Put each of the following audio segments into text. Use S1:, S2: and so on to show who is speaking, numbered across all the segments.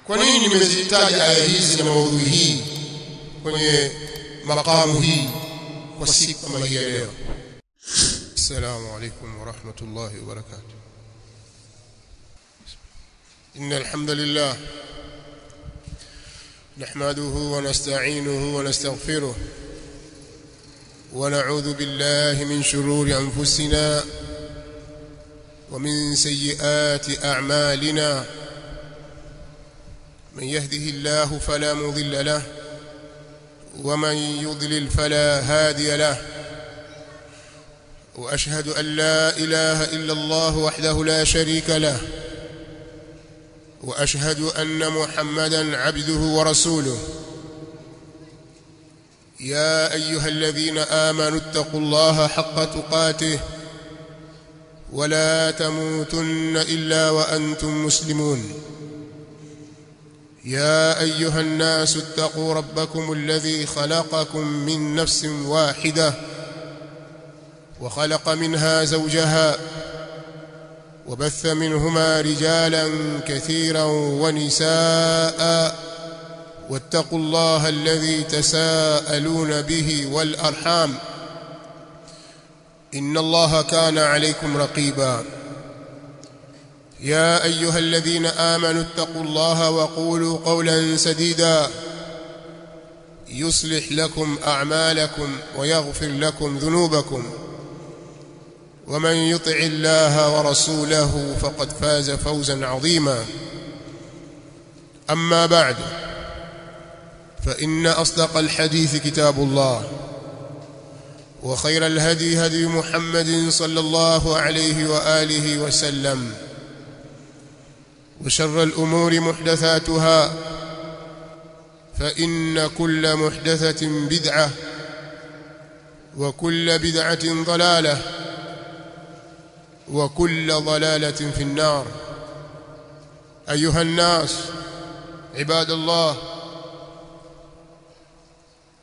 S1: Kwa nini nimezitaja aya hizi na maudhui hii kwenye makamu hii kwa siku kama hii leo? Assalamu alaykum wa rahmatullahi wa barakatuh. Innal hamdalillah nahmaduhu wa nasta'inuhu wa nastaghfiruh wa na'udhu billahi min shururi anfusina wa min sayyiati a'malina. من يهده الله فلا مضل له ومن يضلل فلا هادي له وأشهد أن لا إله إلا الله وحده لا شريك له وأشهد أن محمدا عبده ورسوله. يا أيها الذين آمنوا اتقوا الله حق تقاته ولا تموتن إلا وأنتم مسلمون. يا أيها الناس اتقوا ربكم الذي خلقكم من نفس واحدة وخلق منها زوجها وبث منهما رجالا كثيرا ونساء واتقوا الله الذي تساءلون به والأرحام إن الله كان عليكم رقيبا. يا أيها الذين آمنوا اتقوا الله وقولوا قولا سديدا يصلح لكم أعمالكم ويغفر لكم ذنوبكم ومن يطع الله ورسوله فقد فاز فوزا عظيما. أما بعد فإن أصدق الحديث كتاب الله وخير الهدي هدي محمد صلى الله عليه وآله وسلم وشر الأمور محدثاتها فإن كل محدثة بدعة وكل بدعة ضلالة وكل ضلالة في النار. أيها الناس عباد الله،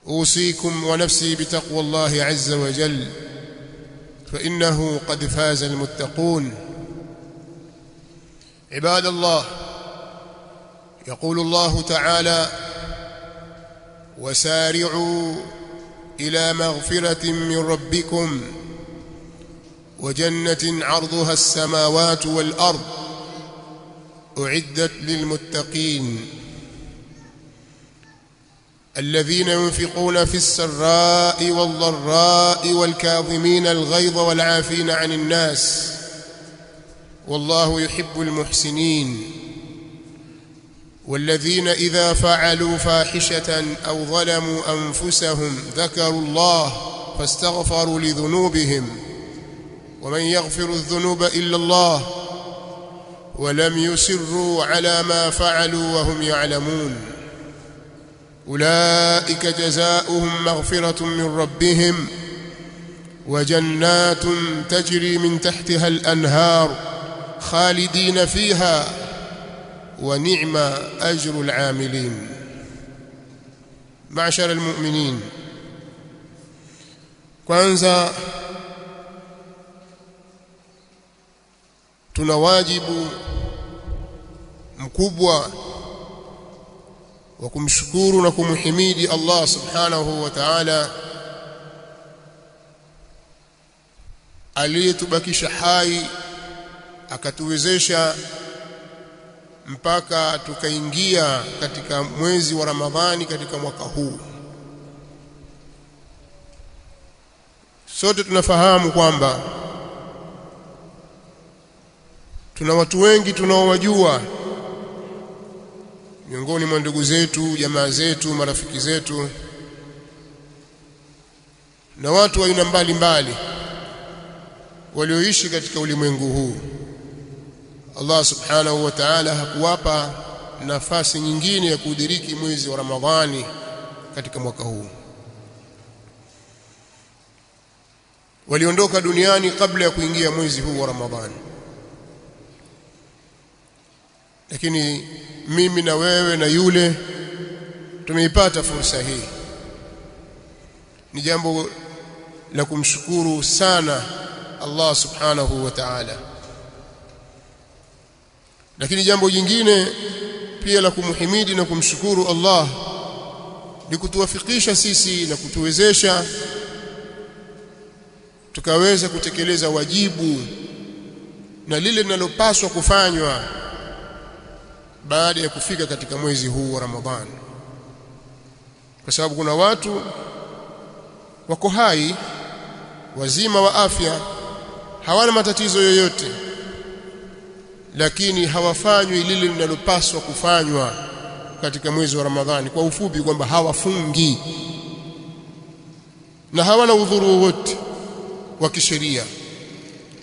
S1: أوصيكم ونفسي بتقوى الله عز وجل فإنه قد فاز المتقون. عباد الله، يقول الله تعالى: وسارعوا إلى مغفرة من ربكم وجنة عرضها السماوات والأرض أعدت للمتقين الذين ينفقون في السراء والضراء والكاظمين الغيظ والعافين عن الناس والله يحب المحسنين والذين إذا فعلوا فاحشة أو ظلموا أنفسهم ذكروا الله فاستغفروا لذنوبهم ومن يغفر الذنوب إلا الله ولم يسروا على ما فعلوا وهم يعلمون أولئك جزاؤهم مغفرة من ربهم وجنات تجري من تحتها الأنهار خالدين فيها ونعم أجر العاملين. معشر المؤمنين، kwanza tuna wajibu mkubwa wa kumshukuru na kumhimidi Allah subhanahu wa ta'ala aliyetubakisha hai akatuwezesha mpaka tukaingia katika mwezi wa Ramadhani katika mwaka huu. Sote tunafahamu kwamba tuna watu wengi tunaowajua miongoni mwa ndugu zetu, jamaa zetu, marafiki zetu na watu wa aina mbalimbali walioishi katika ulimwengu huu. Allah subhanahu wa ta'ala hakuwapa nafasi nyingine ya kudiriki mwezi wa Ramadhani katika mwaka huu. Waliondoka duniani kabla ya kuingia mwezi huu wa Ramadhani. Lakini mimi na wewe na yule tumeipata fursa hii. Ni jambo la kumshukuru sana Allah subhanahu wa ta'ala. Lakini jambo jingine pia la kumhimidi na kumshukuru Allah ni kutuwafikisha sisi na kutuwezesha tukaweza kutekeleza wajibu na lile linalopaswa kufanywa baada ya kufika katika mwezi huu wa Ramadhani, kwa sababu kuna watu wako hai wazima wa afya, hawana matatizo yoyote, lakini hawafanywi lile linalopaswa kufanywa katika mwezi wa Ramadhani. Kwa ufupi kwamba hawafungi na hawana udhuru wowote wa kisheria.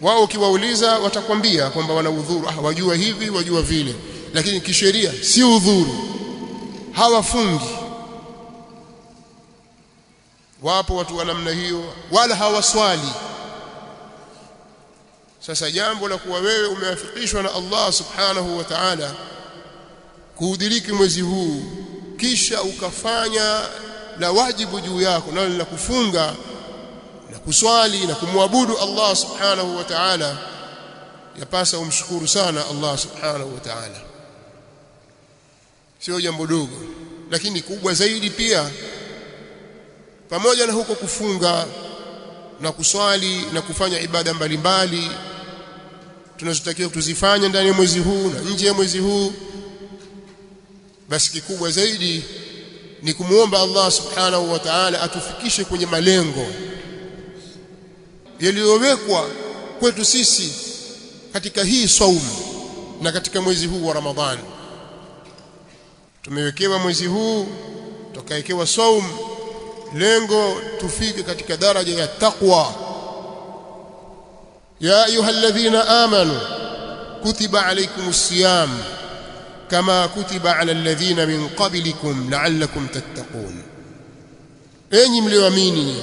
S1: Wao ukiwauliza watakwambia kwamba wana udhuru, wajua hivi wajua vile, lakini kisheria si udhuru, hawafungi. Wapo watu wa namna hiyo, wala hawaswali. Sasa jambo la kuwa wewe umewafikishwa na Allah subhanahu wa ta'ala kuudiriki mwezi huu, kisha ukafanya la wajibu juu yako, nalo la kufunga na kuswali na kumwabudu Allah subhanahu wa ta'ala, yapasa umshukuru sana Allah subhanahu wa ta'ala. Sio jambo dogo, lakini kubwa zaidi pia. Pamoja na huko kufunga na kuswali na kufanya ibada mbalimbali tunazotakiwa tuzifanye ndani ya mwezi huu na nje ya mwezi huu, basi kikubwa zaidi ni kumuomba Allah subhanahu wa ta'ala atufikishe kwenye malengo yaliyowekwa kwetu sisi katika hii saumu na katika mwezi huu wa Ramadhani. Tumewekewa mwezi huu, tukawekewa saumu, lengo tufike katika daraja ya taqwa. Ya ayyuhalladhina amanu kutiba alaykumus siyam kama kutiba ala alladhina min qablikum la'allakum tattaqun. Enyi mlioamini,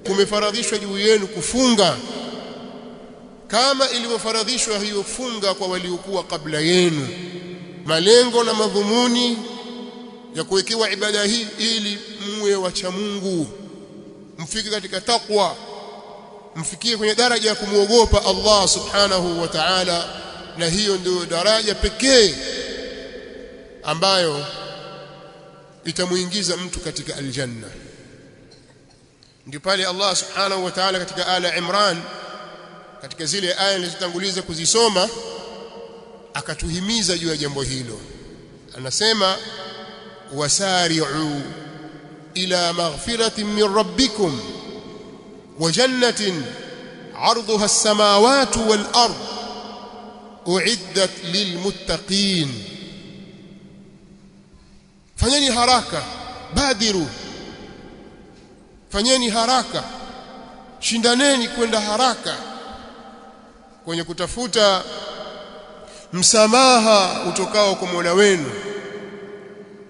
S1: kumefaradhishwa juu yenu kufunga kama ilivyofaradhishwa hiyo funga kwa waliokuwa kabla yenu. Malengo na madhumuni ya kuwekewa ibada hii ili muwe wacha Mungu, mfike katika taqwa, mfikie kwenye daraja ya kumuogopa Allah subhanahu wa ta'ala. Na hiyo ndio daraja pekee ambayo itamuingiza mtu katika aljanna. Ndio pale Allah subhanahu wa ta'ala katika Ala Imran, katika zile aya nilizotanguliza kuzisoma, akatuhimiza juu ya jambo hilo. Anasema wasari'u ila maghfiratin min rabbikum wa jannatin 'arduha as-samawati wal ard u'iddat lilmuttaqin. Fanyeni haraka, badiru, fanyeni haraka, shindaneni kwenda haraka kwenye kutafuta msamaha utokao kwa Mola wenu.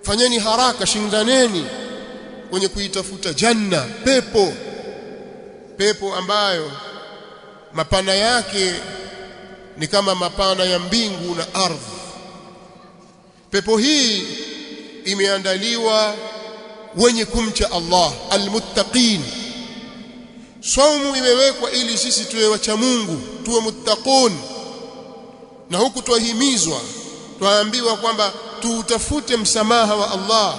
S1: Fanyeni haraka, shindaneni kwenye kuitafuta janna, pepo ambayo mapana yake ni kama mapana ya mbingu na ardhi. Pepo hii imeandaliwa wenye kumcha Allah, almuttaqin. Saumu imewekwa ili sisi tuwe wacha Mungu, tuwe muttaqun. Na huku twahimizwa, twaambiwa kwamba tuutafute msamaha wa Allah,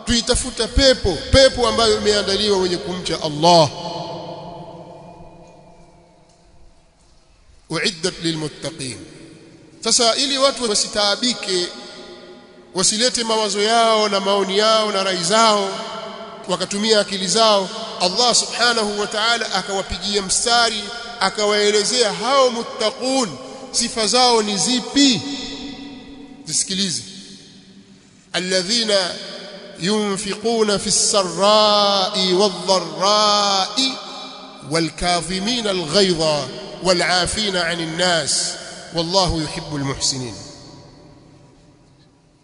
S1: tuitafuta pepo ambayo imeandaliwa wenye kumcha Allah. Uiddat lilmuttaqin. Sasa ili watu wasitaabike, wasilete mawazo yao na maoni yao na rai zao, wakatumia akili zao, Allah subhanahu wa ta'ala akawapigia mstari, akawaelezea hao muttaqun sifa zao ni zipi. Zisikilize. Alladhina yunfiquna fis sarra'i wadh-dharra'i wal-kadhimina al-ghayza wal-'afina 'anil nas wallahu yuhibbul muhsinin.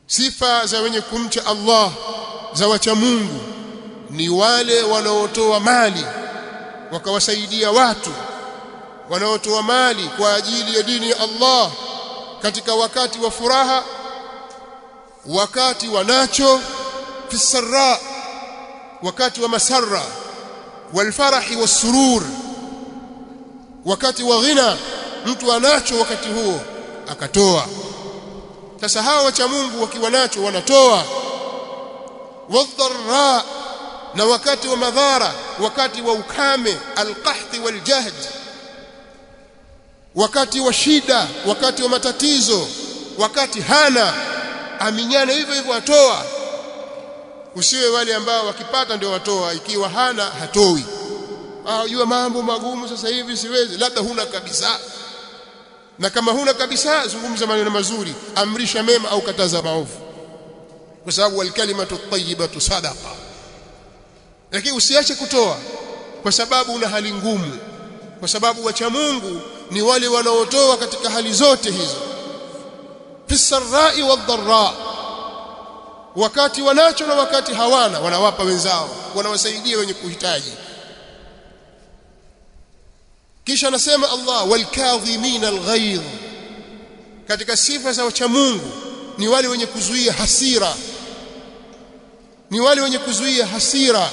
S1: Sifa za wenye kumcha Allah, za wacha Mungu, ni wale wanaotoa mali wakawasaidia watu, wanaotoa mali kwa ajili ya dini ya Allah katika wakati wa furaha, wakati wa nacho, fi sarra, wakati wa masarra, wal farahi was surur, wakati wa ghina, mtu anacho wakati huo akatoa. Sasa hawa wacha Mungu wakiwa nacho wanatoa. Wadharra, na wakati wa madhara, wakati wa ukame, alqahti waljahd, wakati wa shida, wakati wa matatizo, wakati hana, aminyana hivyo hivyo atoa. Usiwe wale ambao wakipata ndio watoa, ikiwa hana hatoi. Jua mambo magumu sasa hivi siwezi, labda huna kabisa. Na kama huna kabisa, zungumza maneno mazuri, amrisha mema au kataza maovu, kwa sababu alkalimatu at-tayyibatu sadaqa. Lakini usiache kutoa kwa sababu una hali ngumu, kwa sababu wacha Mungu ni wale wanaotoa katika hali zote hizo, fisarrai wadharra, wakati wanacho na wakati hawana, wanawapa wenzao, wanawasaidia wenye kuhitaji. Kisha anasema Allah, walkadhimin alghayz, katika sifa za wacha Mungu ni wale wenye kuzuia hasira, ni wale wenye kuzuia hasira.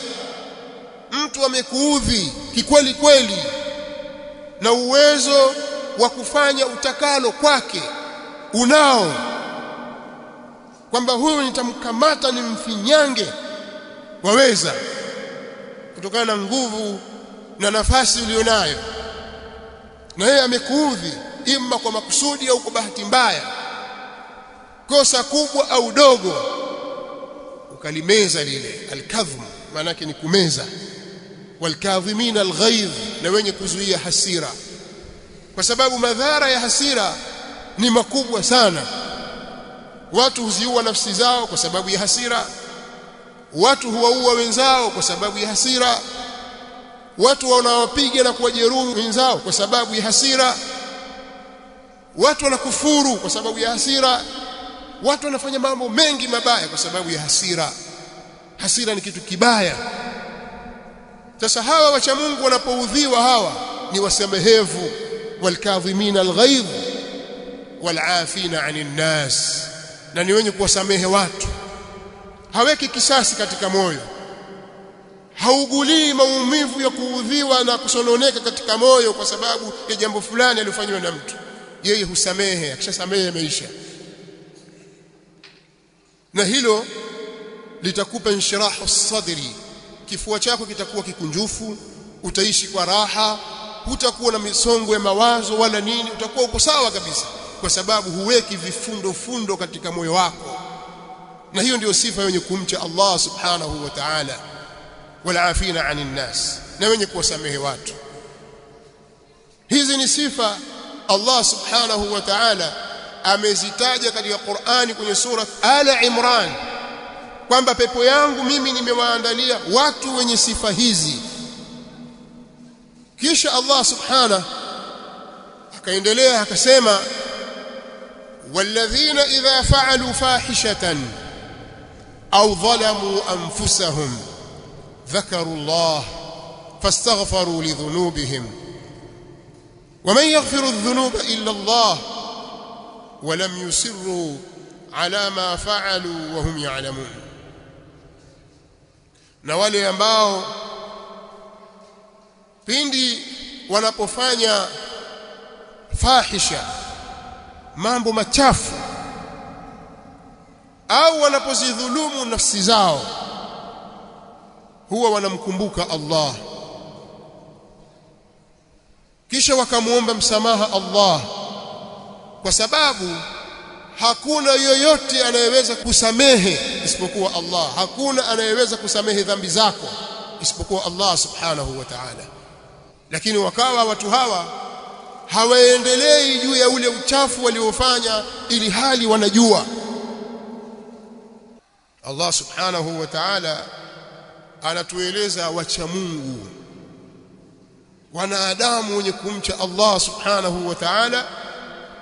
S1: Mtu amekuudhi kikweli kweli na uwezo wa kufanya utakalo kwake unao, kwamba huyu nitamkamata nimfinyange, waweza, kutokana na nguvu na nafasi ulionayo. Na yeye amekuudhi imma kwa makusudi au kwa bahati mbaya, kosa kubwa au dogo, ukalimeza lile. Alkadhim maana yake ni kumeza. Walkadhimina alghayz, na wenye kuzuia hasira, kwa sababu madhara ya hasira ni makubwa sana. Watu huziua nafsi zao kwa sababu ya hasira, watu huwaua wenzao kwa sababu ya hasira, watu wanawapiga na kuwajeruhi wenzao kwa sababu ya hasira, watu wanakufuru kwa sababu ya hasira, watu wanafanya mambo mengi mabaya kwa sababu ya hasira. Hasira ni kitu kibaya. Sasa hawa wacha Mungu wanapoudhiwa, hawa ni wasamehevu, walkadhimina alghayz walafina 'anil nas, na ni wenye kuwasamehe watu. Haweki kisasi katika moyo, haugulii maumivu ya kuudhiwa na kusononeka katika moyo kwa sababu ya jambo fulani alifanywa na mtu. Yeye husamehe, akishasamehe maisha. Na hilo litakupa inshirahu sadri, kifua chako kitakuwa kikunjufu, utaishi kwa raha, hutakuwa na misongo ya mawazo wala nini, utakuwa uko sawa kabisa, kwa sababu huweki vifundo fundo katika moyo wako. Na hiyo ndio sifa yenye kumcha Allah subhanahu wa ta'ala, walafina 'anil nas, na wenye kuwasamehe watu. Hizi ni sifa Allah subhanahu wa ta'ala amezitaja katika Qur'ani kwenye sura Al-Imran, kwamba pepo yangu mimi nimewaandalia watu wenye sifa hizi. Kisha Allah subhanahu akaendelea akasema, walladhina idha fa'alu fahishatan aw dhalamu anfusahum dhakaru Allah fastaghfaru lidhunubihim waman yaghfiru adh-dhunuba illa Allah walam yusirru ala ma fa'alu wa hum ya'lamun. Na wale ambao pindi wanapofanya fahisha, mambo machafu, au wanapozidhulumu nafsi zao, huwa wanamkumbuka Allah, kisha wakamuomba msamaha Allah, kwa sababu hakuna yoyote anayeweza kusamehe isipokuwa Allah. Hakuna anayeweza kusamehe dhambi zako isipokuwa Allah subhanahu wa ta'ala. Lakini wakawa watu hawa hawaendelei juu ya ule uchafu waliofanya, ili hali wanajua. Allah subhanahu wa ta'ala anatueleza wacha Mungu, wanadamu wenye kumcha Allah subhanahu wa ta'ala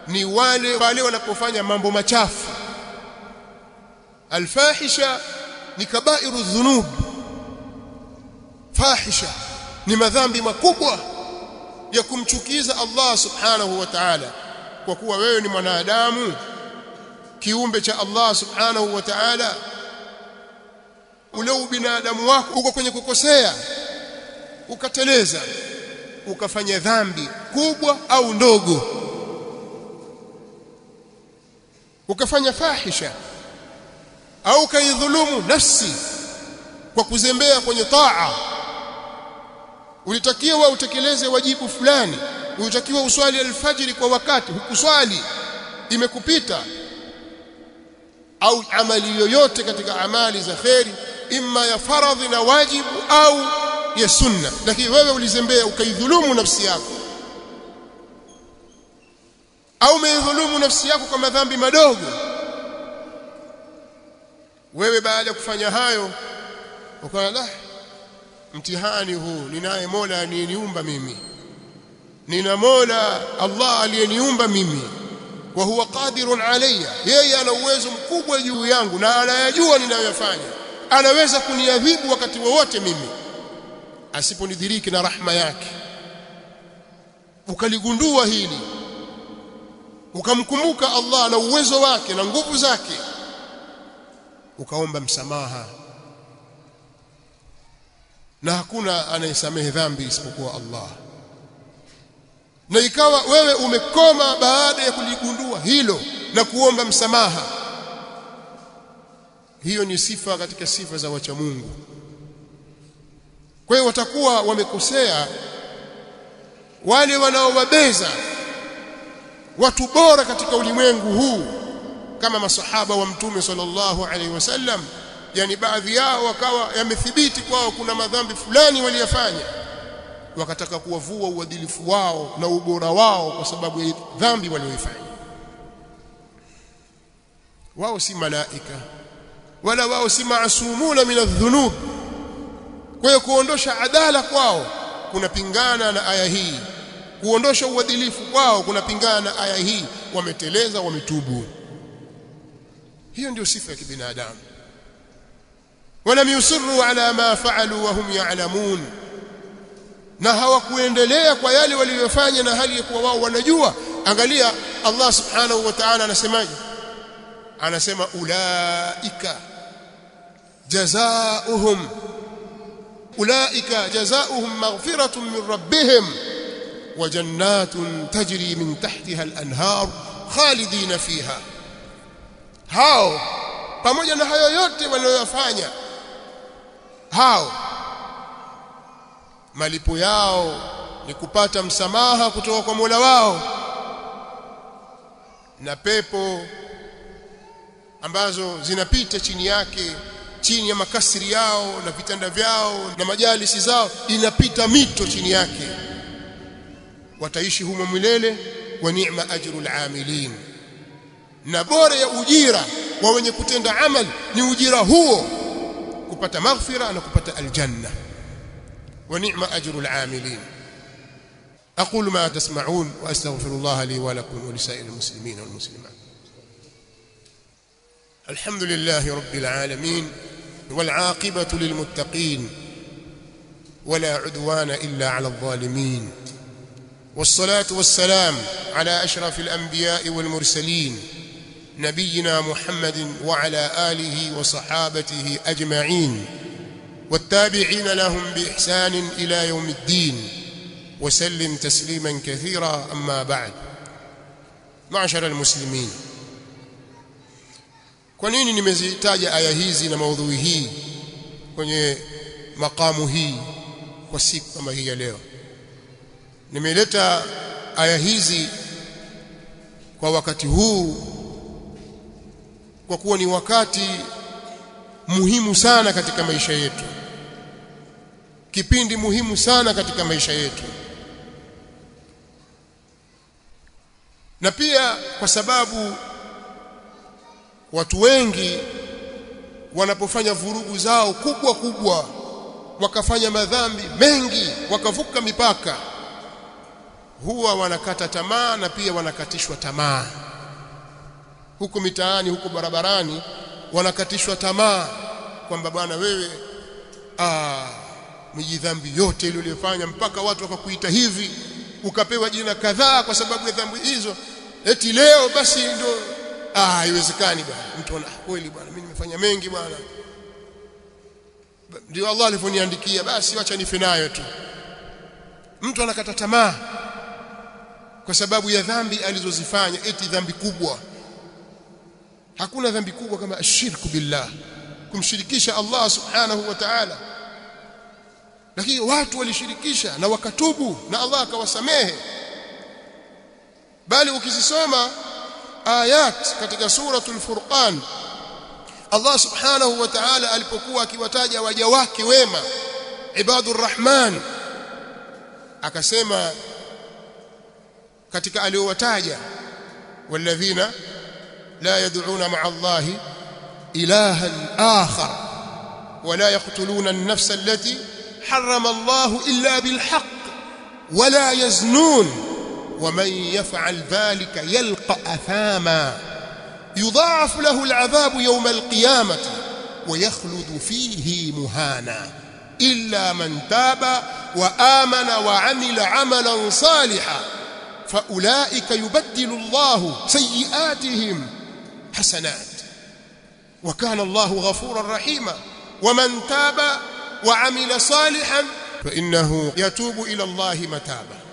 S1: ni wale wanapofanya mambo machafu. Alfahisha ni kabairu dhunub. Fahisha ni madhambi makubwa ya kumchukiza Allah subhanahu wa ta'ala. Kwa kuwa wewe ni mwanadamu, kiumbe cha Allah subhanahu wa ta'ala, ule ubinadamu wako uko kwenye kukosea, ukateleza, ukafanya dhambi kubwa au ndogo, ukafanya fahisha au kaidhulumu nafsi kwa kuzembea kwenye taa, ulitakiwa utekeleze wajibu fulani, ulitakiwa uswali alfajiri kwa wakati, hukuswali, imekupita, au amali yoyote katika amali za khairi, imma ya faradhi na wajibu au ya sunna, lakini wewe ulizembea ukaidhulumu nafsi yako, au umeidhulumu nafsi yako kwa madhambi madogo, wewe baada ya kufanya hayo ukaona mtihani huu, ninaye Mola aliyeniumba mimi, nina Mola Allah aliyeniumba mimi, wa huwa qadirun alayya, yeye ana uwezo mkubwa juu yangu na anayajua ninayoyafanya, anaweza kuniadhibu wakati wowote mimi asiponidhiriki na rahma yake. Ukaligundua hili, ukamkumbuka Allah na uwezo wake na nguvu zake, ukaomba msamaha, na hakuna anayesamehe dhambi isipokuwa Allah. Na ikawa wewe umekoma baada ya kuligundua hilo na kuomba msamaha, hiyo ni sifa katika sifa za wacha Mungu. Kwa hiyo watakuwa wamekosea wale wanaowabeza watu bora katika ulimwengu huu kama masahaba wa Mtume sallallahu alaihi wasallam. Yani baadhi yao wakawa yamethibiti kwao kuna madhambi fulani waliyafanya, wakataka kuwavua uadilifu wao na ubora wao kwa sababu ya dhambi walioifanya. Wao si malaika wala wao si maasumuna min adh-dhunub. Kwa hiyo kuondosha adala kwao kunapingana na aya hii, kuondosha uadilifu kwao kunapingana na aya hii. Wameteleza, wametubu. Hiyo ndio sifa ya kibinadamu. Walam yusirru ala ma fa'alu wa hum ya'lamun, na hawakuendelea kwa yale waliyofanya na hali ya kuwa wao wanajua. Angalia Allah subhanahu wa ta'ala anasemaje? Anasema ulaika jazaohum maghfiratun min rabbihim wa jannatun tajri min tahtiha al-anhar khalidina fiha. Hao pamoja na hayo yote waliyofanya, hao malipo yao ni kupata msamaha kutoka kwa Mola wao na pepo ambazo zinapita chini yake, chini ya makasiri yao na vitanda vyao na majalisi zao, inapita mito chini yake. Wataishi humo milele. Wa ni'ma ajrul amilin, na bora ya ujira wa wenye kutenda amali ni ujira huo, kupata maghfira na kupata aljanna. Wa ni'ma ajrul amilin. aqulu ma tasma'un wa astaghfirullah li wa lakum wa lisa'il muslimin wal muslimat. alhamdulillahi rabbil alamin wal 'aqibatu lil muttaqin wala 'udwana illa 'ala adh-dhalimin. والصلاة والسلام على أشرف الأنبياء والمرسلين نبينا محمد وعلى آله وصحابته أجمعين والتابعين لهم بإحسان إلى يوم الدين وسلم تسليما كثيرا. أما بعد، معشر المسلمين، kwa nini nimezitaja aya hizi na maudhui hii kwenye makamu hii kwa siku kama hii ya leo? Nimeleta aya hizi kwa wakati huu kwa kuwa ni wakati muhimu sana katika maisha yetu, kipindi muhimu sana katika maisha yetu, na pia kwa sababu watu wengi wanapofanya vurugu zao kubwa kubwa, wakafanya madhambi mengi, wakavuka mipaka, huwa wanakata tamaa na pia wanakatishwa tamaa. Huko mitaani, huko barabarani, wanakatishwa tamaa kwamba bwana wewe miji dhambi yote ile uliyofanya, mpaka watu wakakuita hivi, ukapewa jina kadhaa kwa sababu ya dhambi hizo, eti leo basi ndio haiwezekani bwana. Mtu ana kweli bwana, mimi nimefanya mengi bwana, ndio Allah alivyoniandikia, basi acha nife nayo tu. Mtu anakata tamaa kwa sababu ya dhambi alizozifanya, eti dhambi kubwa. hakuna dhambi kubwa kama ashirku billah, kumshirikisha Allah subhanahu wa ta'ala. Lakini watu walishirikisha na wakatubu na Allah akawasamehe. Bali ukizisoma ayat katika suratul Furqan, Allah subhanahu wa ta'ala alipokuwa akiwataja waja wake wema ibadur rahman, akasema katika aliowataja, walladhina la yad'una ma'a Allahi ilahan akhar wala yaqtuluna an-nafsa allati harrama Allahu illa bilhaqq wala yaznun ومن يفعل ذلك يلقى أثاما يضاعف له العذاب يوم القيامة ويخلد فيه مهانا إلا من تاب وآمن وعمل عملا صالحا فأولئك يبدل الله سيئاتهم حسنات وكان الله غفورا رحيما ومن تاب وعمل صالحا فإنه يتوب إلى الله متابا.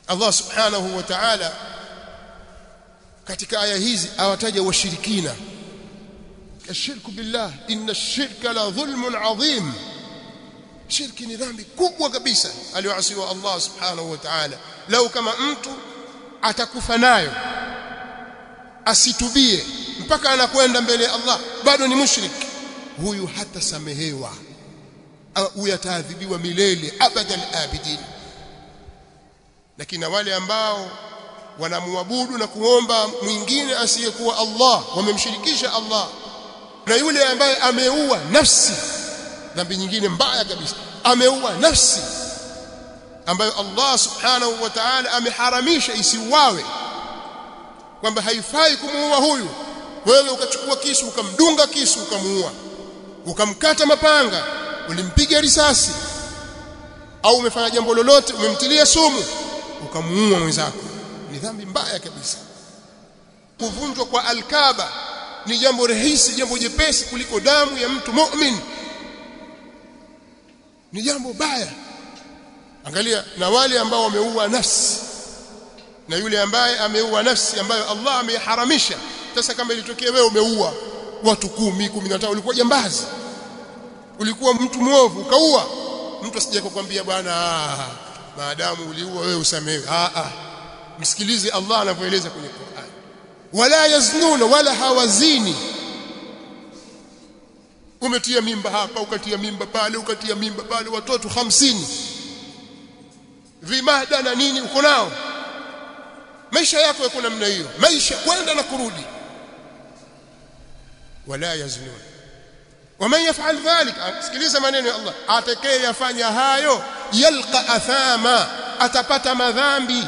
S1: Allah subhanahu wa ta'ala katika aya hizi awataja washirikina, ashirku billah, inna ash-shirka la dhulmun adhim. Shirki ni dhambi kubwa kabisa aliyoasiwa Allah subhanahu wa ta'ala. Lau kama mtu atakufa nayo asitubie mpaka anakwenda mbele ya Allah bado ni mushrik, huyu hatasamehewa, huyu ataadhibiwa milele abadan abidin. Lakini wale ambao wanamwabudu na kuomba mwingine asiyekuwa Allah, wamemshirikisha Allah, na yule ambaye ameua nafsi, dhambi nyingine mbaya kabisa, ameua nafsi ambayo Allah subhanahu wa ta'ala ameharamisha isiuawe, kwamba haifai kumuua huyu. Wewe ukachukua kisu ukamdunga kisu ukamuua, ukamkata mapanga, ulimpiga risasi, au umefanya jambo lolote, umemtilia sumu ukamuua mwenzako, ni dhambi mbaya kabisa. Kuvunjwa kwa alkaba ni jambo rahisi, jambo jepesi kuliko damu ya mtu mu'min, ni jambo baya. Angalia na wale ambao wameua nafsi, na yule ambaye ameua nafsi ambayo Allah ameharamisha. Sasa kama ilitokea wewe umeua watu 10, 15, ulikuwa jambazi, ulikuwa mtu mwovu, ukaua mtu, asije kukwambia bwana maadamu uliua wewe usamehewe. Msikilize Allah anavyoeleza kwenye Qur'an, wala yaznuna, wala hawazini. Umetia mimba hapa, ukatia mimba pale, ukatia mimba pale, watoto 50, vimada na nini uko nao, maisha yako yako namna hiyo, maisha kwenda na kurudi. Wala yaznuna ومن يفعل ذلك، sikiliza maneno ya Allah, atakayefanya hayo yalqa athama, atapata madhambi,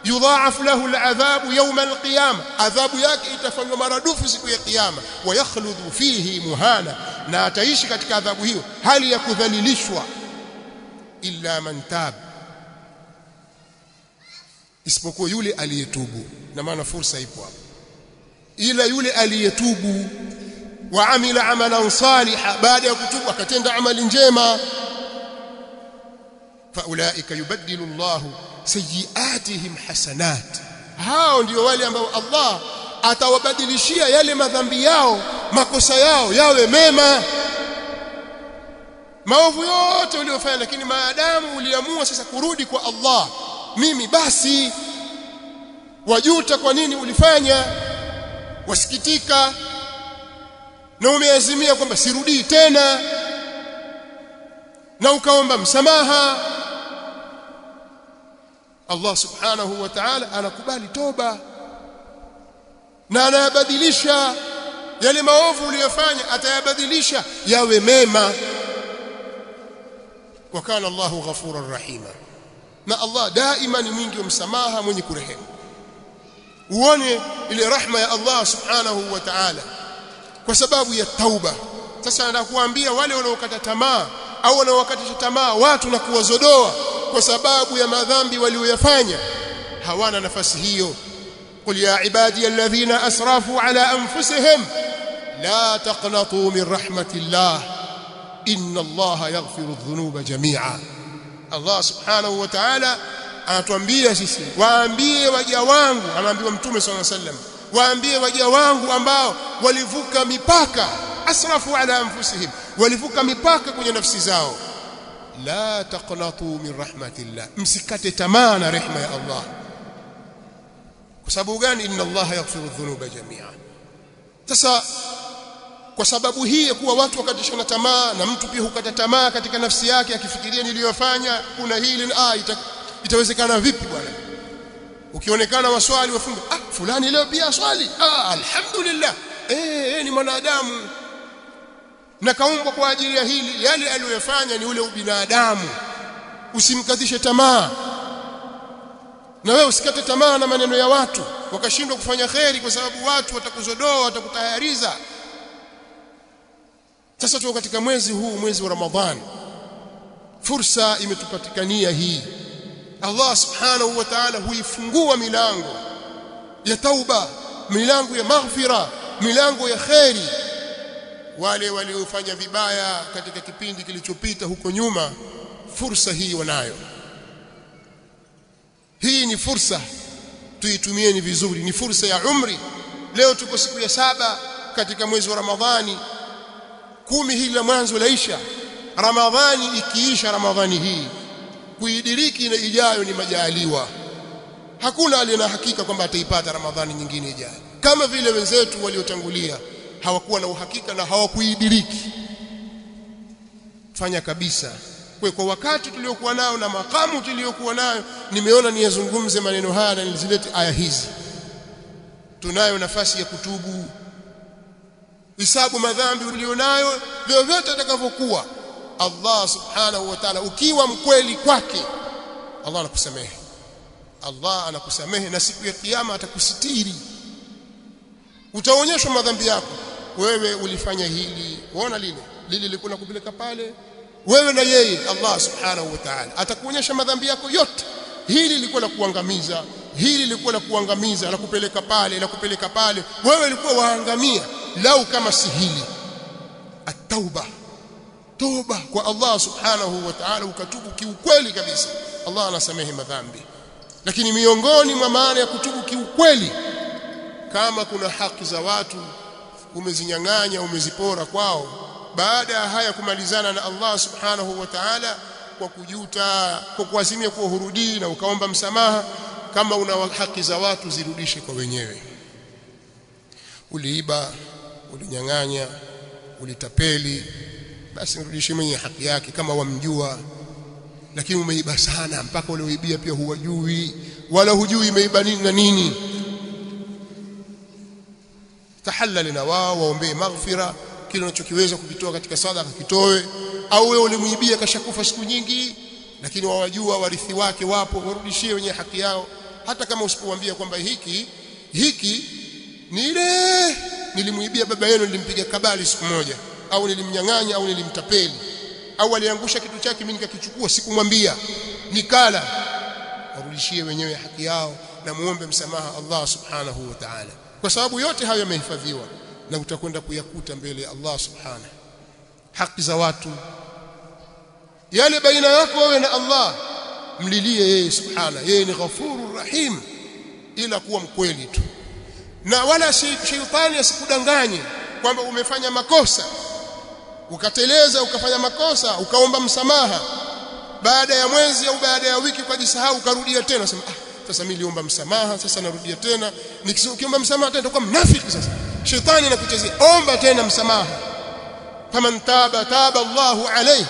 S1: yudhaaf lahu al'adhabu yawm al-qiyamah, adhabu yake itafanywa maradufu siku ya kiyama, wa yakhludu fihi muhana, na ataishi katika adhabu hiyo hali ya kudhalilishwa. Illa man tab, isipokuwa yule aliyetubu. Na maana fursa ipo hapo, ila yule aliyetubu wa amila amalan saliha, baada ya kutubu akatenda amali njema, fa ulaika yubaddilu Allahu sayiatihim hasanat, hao ndio wale ambao Allah atawabadilishia yale madhambi yao, makosa yao yawe mema. Maovu yote uliyofanya, lakini maadamu uliamua sasa kurudi kwa Allah, mimi basi, wajuta kwa nini ulifanya, wasikitika na umeazimia kwamba sirudii tena, na ukaomba msamaha, Allah subhanahu wa ta'ala anakubali toba na anayabadilisha yale maovu uliyofanya, atayabadilisha yawe mema. Wa kana Allahu ghafuran rahima, na Allah daima ni mwingi wa msamaha, mwenye kurehemu. Uone ile rahma ya Allah subhanahu wa ta'ala kwa sababu ya tauba. Sasa anakuambia wale wanaokata tamaa au wanaowakatisha tamaa watu na kuwazodoa kwa sababu ya madhambi walioyafanya, hawana nafasi hiyo. Qul ya ibadi alladhina asrafu ala anfusihim la taqnatu min rahmatillah inna Allaha yaghfiru dhunuba jami'a. Allah subhanahu wa ta'ala anatuambia sisi, waambie waja wangu, anaambiwa Mtume sallallahu alaihi wasallam, waambie waja wangu ambao walivuka mipaka, asrafu ala anfusihim, walivuka mipaka kwenye nafsi zao, la taqnatu min rahmatillah, msikate tamaa na rehema ya Allah. Kwa sababu gani? Inna Allah yaghfiru dhunuba jami'an. Sasa kwa sababu hii ya kuwa watu wakatishana tamaa, na mtu pia hukata tamaa katika nafsi yake akifikiria niliyofanya kuna hili, itawezekana vipi bwana? Ukionekana waswali wafunga, fulani leo pia swali, alhamdulillah, ni mwanadamu na kaumbwa kwa ajili ya hili. Yale aliyofanya ni ule ubinadamu, usimkatishe tamaa. Na wewe usikate tamaa na maneno ya watu wakashindwa kufanya kheri kwa sababu watu watakuzodoa, watakutahariza. Sasa tuko katika mwezi huu, mwezi wa Ramadhani, fursa imetupatikania hii. Allah subhanahu wa ta'ala huifungua milango ya tauba, milango ya maghfira, milango ya kheri. Wale waliofanya vibaya katika kipindi kilichopita huko nyuma, fursa hii wanayo. Hii ni fursa, tuitumieni vizuri, ni fursa ya umri. Leo tuko siku ya 7 katika mwezi wa Ramadhani, 10 hili la mwanzo laisha. Ramadhani ikiisha, Ramadhani hii kuidiriki na ijayo ni majaliwa. Hakuna aliye na hakika kwamba ataipata Ramadhani nyingine ijayo, kama vile wenzetu waliotangulia hawakuwa na uhakika na hawakuidiriki. Fanya kabisa kwa wakati tuliokuwa nao na makamu tuliokuwa nayo. Nimeona niyazungumze maneno haya na nilizilete aya hizi. Tunayo nafasi ya kutubu, hisabu madhambi ulionayo, vyovyote atakavyokuwa. Allah subhanahu wa ta'ala, ukiwa mkweli kwake, Allah anakusamehe. Allah anakusamehe, na siku ya kiyama atakusitiri. Utaonyeshwa madhambi yako, wewe ulifanya hili, unaona lile lilikuwa nakupeleka pale, wewe na yeye. Allah subhanahu wa ta'ala atakuonyesha madhambi yako yote. Hili lilikuwa la kuangamiza, hili lilikuwa la kuangamiza, la kupeleka pale, la kupeleka pale, wewe ulikuwa waangamia lau kama si hili. At-tauba, toba kwa Allah subhanahu wa ta'ala, ukatubu kiukweli kabisa, Allah anasamehe madhambi. Lakini miongoni mwa maana ya kutubu kiukweli, kama kuna haki za watu umezinyang'anya, umezipora kwao, baada ya haya kumalizana na Allah subhanahu wa ta'ala kwa kujuta, kwa kuazimia kuwa hurudi na ukaomba msamaha, kama una haki za watu zirudishe kwa wenyewe. Uliiba, ulinyang'anya, ulitapeli, basi mrudishie mwenye haki yake kama wamjua. Lakini umeiba sana mpaka ule uibia pia huwajui wala hujui imeiba nini na nini, tahallali na wao, waombee maghfira, kile unachokiweza kukitoa katika sadaka kitoe. Au wewe ulimuibia kashakufa siku nyingi, lakini wawajua warithi wake wapo, warudishie wenye haki yao. Hata kama usipowaambia kwamba hiki ni ile nilimuibia baba yenu, nilimpiga kabali siku moja, au nilimnyang'anya, au nilimtapeli, au aliangusha kitu chake mimi nikakichukua, sikumwambia nikala, warudishie wenyewe haki yao na muombe msamaha Allah subhanahu wa ta'ala, kwa sababu yote hayo yamehifadhiwa na utakwenda kuyakuta mbele ya Allah subhanahu. Haki za watu, yale baina yako wewe na Allah, mlilie yeye subhanahu, yeye ni ghafurur rahim, ila kuwa mkweli tu. Na wala shetani asikudanganye kwamba umefanya makosa, ukateleza, ukafanya makosa, ukaomba msamaha, baada ya mwezi au baada ya wiki ukajisahau, ukarudia tena, sema sasa mimi niliomba msamaha, sasa narudia tena. Nikiomba msamaha tena utakuwa mnafiki. Sasa shetani anakuchezea, omba tena msamaha. Faman taba taba Allahu alayhi,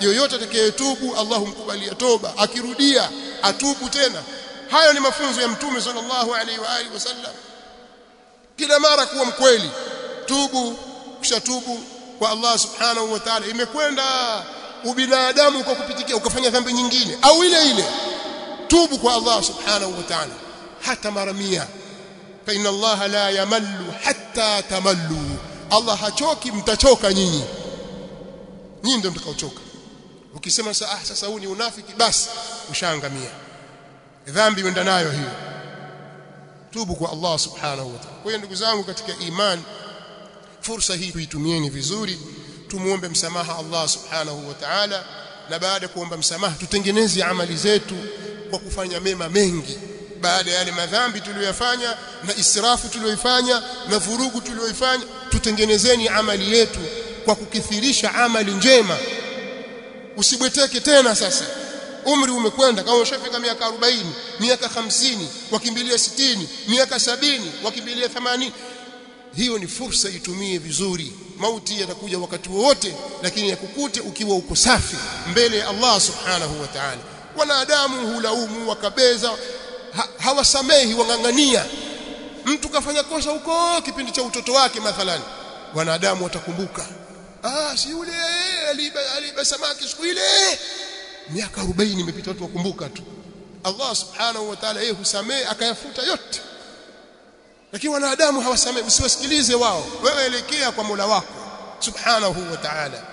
S1: yoyote atakayetubu Allah humkubalia toba, akirudia atubu tena. Hayo ni mafunzo ya Mtume sallallahu alaihi wa alihi wasallam. Kila mara kuwa mkweli, tubu, kisha tubu kwa Allah subhanahu wa ta'ala. Imekwenda ubinadamu kwa kupitikia ukafanya dhambi nyingine au ile, tubu kwa Allah subhanahu wa ta'ala hata mara 100. Fa inna Allah la yamallu hatta tamallu, Allah hachoki, mtachoka nyinyi ndio mtakaochoka. Ukisema sasa huu ni unafiki, basi ushaangamia, dhambi wenda nayo hiyo. Tubu kwa Allah subhanahu wa ta'ala. Kwa hiyo ndugu zangu katika imani, fursa hii tuitumieni vizuri, tumuombe msamaha Allah subhanahu wa ta'ala, na baada ya kuomba msamaha tutengeneze amali zetu kwa kufanya mema mengi. baada ya yale madhambi tuliyofanya na israfu tuliyoifanya na vurugu tuliyoifanya, tutengenezeni amali yetu kwa kukithirisha amali njema. Usibweteke tena sasa. Umri umekwenda, kama ushafika miaka 40, miaka 50, wakimbilia 60, miaka 70, wakimbilia 80. Hiyo ni fursa, itumie vizuri. Mauti yatakuja wakati wowote, lakini yakukute ukiwa uko safi mbele ya Allah subhanahu wa ta'ala. Wanadamu hulaumu, wakabeza, hawasamehi, wangangania. Mtu kafanya kosa huko kipindi cha utoto wake mathalan, wanadamu watakumbuka, si yule aliba samaki siku ile, miaka 40 imepita, watu wakumbuka tu. Allah subhanahu wa ta'ala yeye husamehe akayafuta yote, lakini wanadamu hawasamehi. Usiwasikilize wao, wewe elekea kwa Mola wako subhanahu wa ta'ala.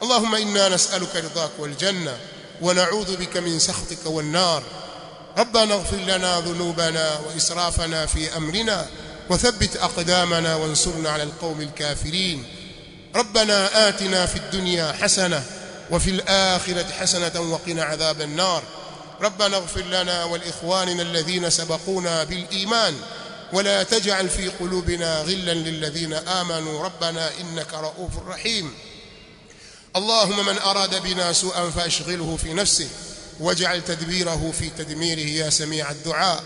S1: Allahumma inna nas'aluka ridhaka wal janna wa na'udhu bika min sakhatika wan nar. ربنا اغفر لنا ذنوبنا وإسرافنا في أمرنا وثبت أقدامنا وانصرنا على القوم الكافرين. ربنا آتنا في الدنيا حسنة وفي الآخرة حسنة وقنا عذاب النار. ربنا اغفر لنا ولإخواننا الذين سبقونا بالإيمان ولا تجعل في قلوبنا غلا للذين آمنوا ربنا إنك رؤوف رحيم. اللهم من أراد بنا سوءا فأشغله في نفسه واجعل تدبيره في تدميره يا سميع الدعاء.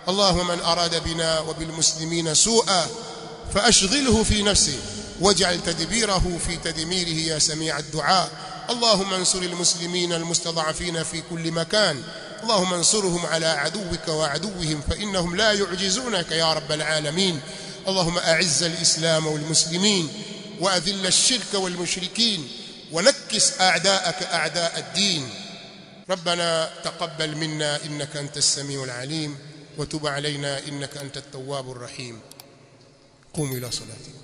S1: اللهم من أراد بنا وبالمسلمين سوءا فأشغله في نفسه واجعل تدبيره في تدميره يا سميع الدعاء. اللهم انصر المسلمين المستضعفين في كل مكان. اللهم انصرهم على عدوك وعدوهم فإنهم لا يعجزونك يا رب العالمين. اللهم أعز الإسلام والمسلمين وأذل الشرك والمشركين ونكس أعداءك أعداء الدين. ربنا تقبل منا إنك أنت السميع العليم وتب علينا إنك أنت التواب الرحيم. قوموا إلى صلاتكم.